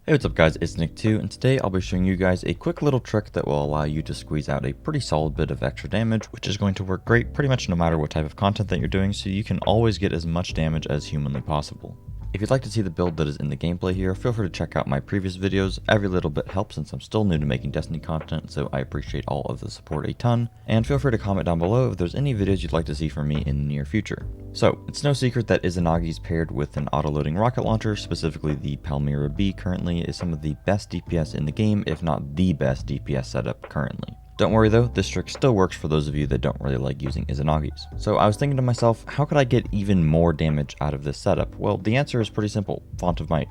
Hey, what's up guys, it's NickTew, and today I'll be showing you guys a quick little trick that will allow you to squeeze out a pretty solid bit of extra damage, which is going to work great pretty much no matter what type of content that you're doing, so you can always get as much damage as humanly possible. If you'd like to see the build that is in the gameplay here, feel free to check out my previous videos. Every little bit helps since I'm still new to making Destiny content, so I appreciate all of the support a ton. And feel free to comment down below if there's any videos you'd like to see from me in the near future. So, it's no secret that Izanagi is paired with an auto-loading rocket launcher, specifically the Palmyra B currently is some of the best DPS in the game, if not the best DPS setup currently. Don't worry though, this trick still works for those of you that don't really like using Izanagi's. So I was thinking to myself, how could I get even more damage out of this setup? Well, the answer is pretty simple, Font of Might.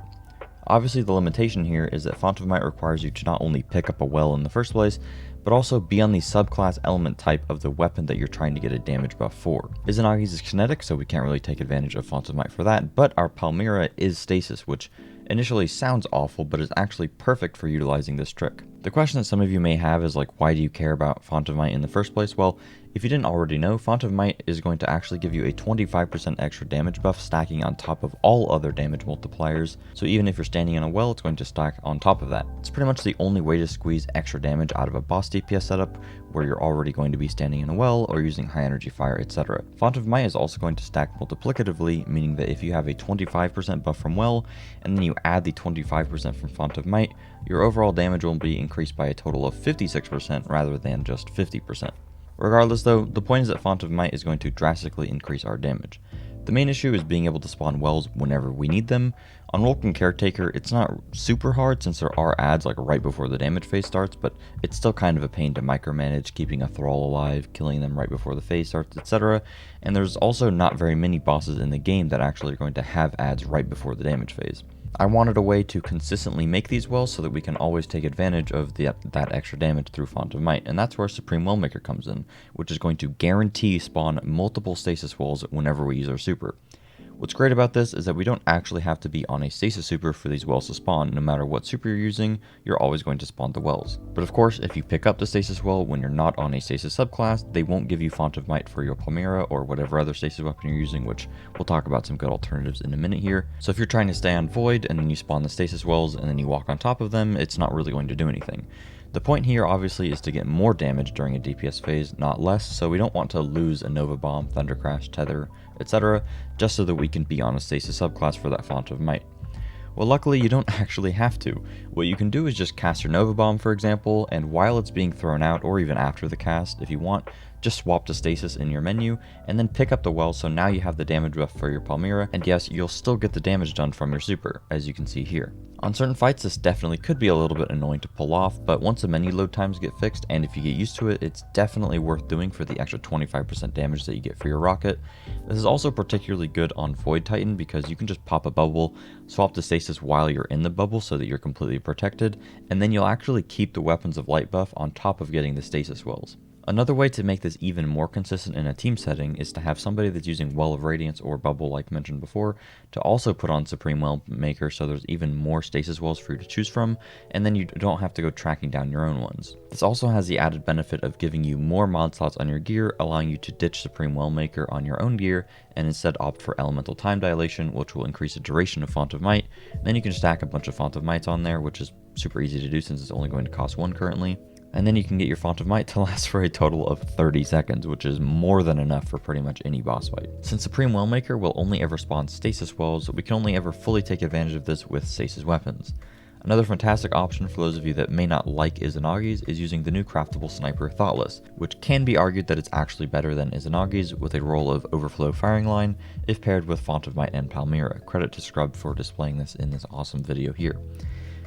Obviously the limitation here is that Font of Might requires you to not only pick up a well in the first place, but also be on the subclass element type of the weapon that you're trying to get a damage buff for. Izanagi's is kinetic, so we can't really take advantage of Font of Might for that, but our Palmyra is stasis, which initially sounds awful, but is actually perfect for utilizing this trick. The question that some of you may have is like, why do you care about Font of Might in the first place? Well, if you didn't already know, Font of Might is going to actually give you a 25% extra damage buff stacking on top of all other damage multipliers, so even if you're standing in a well, it's going to stack on top of that. It's pretty much the only way to squeeze extra damage out of a boss DPS setup where you're already going to be standing in a well or using high energy fire, etc. Font of Might is also going to stack multiplicatively, meaning that if you have a 25% buff from well, and then you add the 25% from Font of Might, your overall damage will be increased by a total of 56% rather than just 50%. Regardless though, the point is that Font of Might is going to drastically increase our damage. The main issue is being able to spawn wells whenever we need them. On Rolk and Caretaker, it's not super hard since there are adds like right before the damage phase starts, but it's still kind of a pain to micromanage keeping a thrall alive, killing them right before the phase starts, etc. And there's also not very many bosses in the game that actually are going to have adds right before the damage phase. I wanted a way to consistently make these wells so that we can always take advantage of that extra damage through Font of Might, and that's where Supreme Wellmaker comes in, which is going to guarantee spawn multiple stasis wells whenever we use our super. What's great about this is that we don't actually have to be on a stasis super for these wells to spawn. No matter what super you're using, you're always going to spawn the wells. But of course, if you pick up the stasis well when you're not on a stasis subclass, they won't give you Font of Might for your Palmyra or whatever other stasis weapon you're using, which we'll talk about some good alternatives in a minute here. So if you're trying to stay on Void and then you spawn the stasis wells and then you walk on top of them, it's not really going to do anything. The point here obviously is to get more damage during a DPS phase, not less, so we don't want to lose a Nova Bomb, Thunder Crash, Tether, etc., just so that we can be on a stasis subclass for that Font of Might. Well, luckily you don't actually have to. What you can do is just cast your Nova Bomb, for example, and while it's being thrown out, or even after the cast, if you want, just swap to stasis in your menu, and then pick up the well, so now you have the damage buff for your Palmyra, and yes, you'll still get the damage done from your super, as you can see here. On certain fights, this definitely could be a little bit annoying to pull off, but once the menu load times get fixed, and if you get used to it, it's definitely worth doing for the extra 25% damage that you get for your rocket. This is also particularly good on Void Titan because you can just pop a bubble, swap to stasis while you're in the bubble so that you're completely protected, and then you'll actually keep the Weapons of Light buff on top of getting the stasis wells. Another way to make this even more consistent in a team setting is to have somebody that's using Well of Radiance or Bubble like mentioned before to also put on Supreme Wellmaker so there's even more stasis wells for you to choose from, and then you don't have to go tracking down your own ones. This also has the added benefit of giving you more mod slots on your gear, allowing you to ditch Supreme Wellmaker on your own gear and instead opt for Elemental Time Dilation, which will increase the duration of Font of Might. Then you can stack a bunch of Font of Mights on there, which is super easy to do since it's only going to cost one currently. And then you can get your Font of Might to last for a total of 30 seconds, which is more than enough for pretty much any boss fight. Since Supreme Wellmaker will only ever spawn stasis wells, we can only ever fully take advantage of this with stasis weapons. Another fantastic option for those of you that may not like Izanagi's is using the new craftable sniper Thoughtless, which can be argued that it's actually better than Izanagi's with a role of overflow firing line if paired with Font of Might and Palmyra. Credit to Scrub for displaying this in this awesome video here.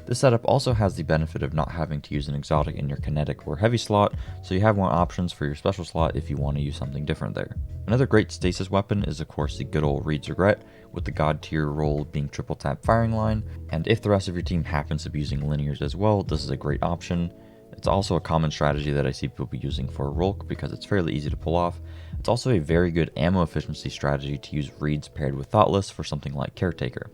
This setup also has the benefit of not having to use an exotic in your kinetic or heavy slot, so you have more options for your special slot if you want to use something different there. Another great stasis weapon is of course the good old Reed's Regret, with the god tier role being triple tap firing line, and if the rest of your team happens to be using linears as well, this is a great option. It's also a common strategy that I see people be using for Rolk because it's fairly easy to pull off. It's also a very good ammo efficiency strategy to use Reeds paired with Thoughtless for something like Caretaker.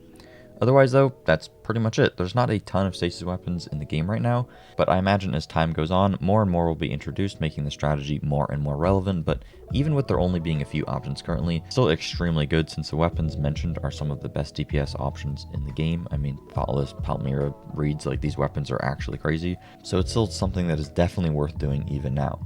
Otherwise though, that's pretty much it. There's not a ton of stasis weapons in the game right now, but I imagine as time goes on, more and more will be introduced, making the strategy more and more relevant. But even with there only being a few options currently, still extremely good, since the weapons mentioned are some of the best DPS options in the game. I mean, Thoughtless, Palmyra, Reeds, like these weapons are actually crazy, so it's still something that is definitely worth doing even now.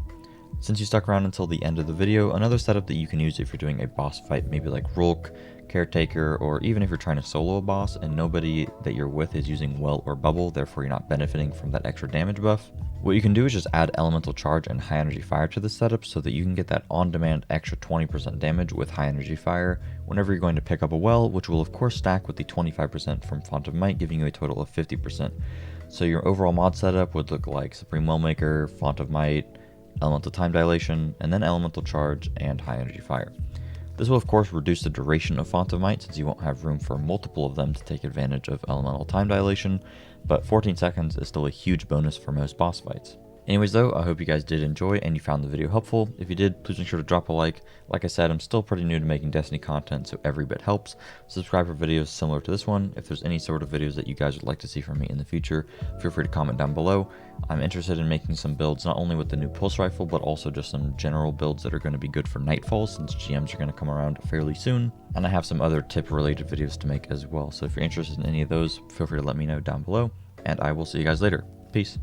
Since you stuck around until the end of the video, another setup that you can use if you're doing a boss fight, maybe like Rulk, Caretaker, or even if you're trying to solo a boss and nobody that you're with is using Well or Bubble, therefore you're not benefiting from that extra damage buff, what you can do is just add Elemental Charge and High Energy Fire to the setup so that you can get that on-demand extra 20% damage with High Energy Fire whenever you're going to pick up a well, which will of course stack with the 25% from Font of Might, giving you a total of 50%. So your overall mod setup would look like Supreme Wellmaker, Font of Might, Elemental Time Dilation, and then Elemental Charge and High Energy Fire. This will of course reduce the duration of Font of Might, since you won't have room for multiple of them to take advantage of Elemental Time Dilation, but 14 seconds is still a huge bonus for most boss fights. Anyways though, I hope you guys did enjoy and you found the video helpful. If you did, please make sure to drop a like. Like I said, I'm still pretty new to making Destiny content, so every bit helps. Subscribe for videos similar to this one. If there's any sort of videos that you guys would like to see from me in the future, feel free to comment down below. I'm interested in making some builds, not only with the new pulse rifle, but also just some general builds that are going to be good for Nightfall, since GMs are going to come around fairly soon. And I have some other tip related videos to make as well, so if you're interested in any of those, feel free to let me know down below, and I will see you guys later. Peace.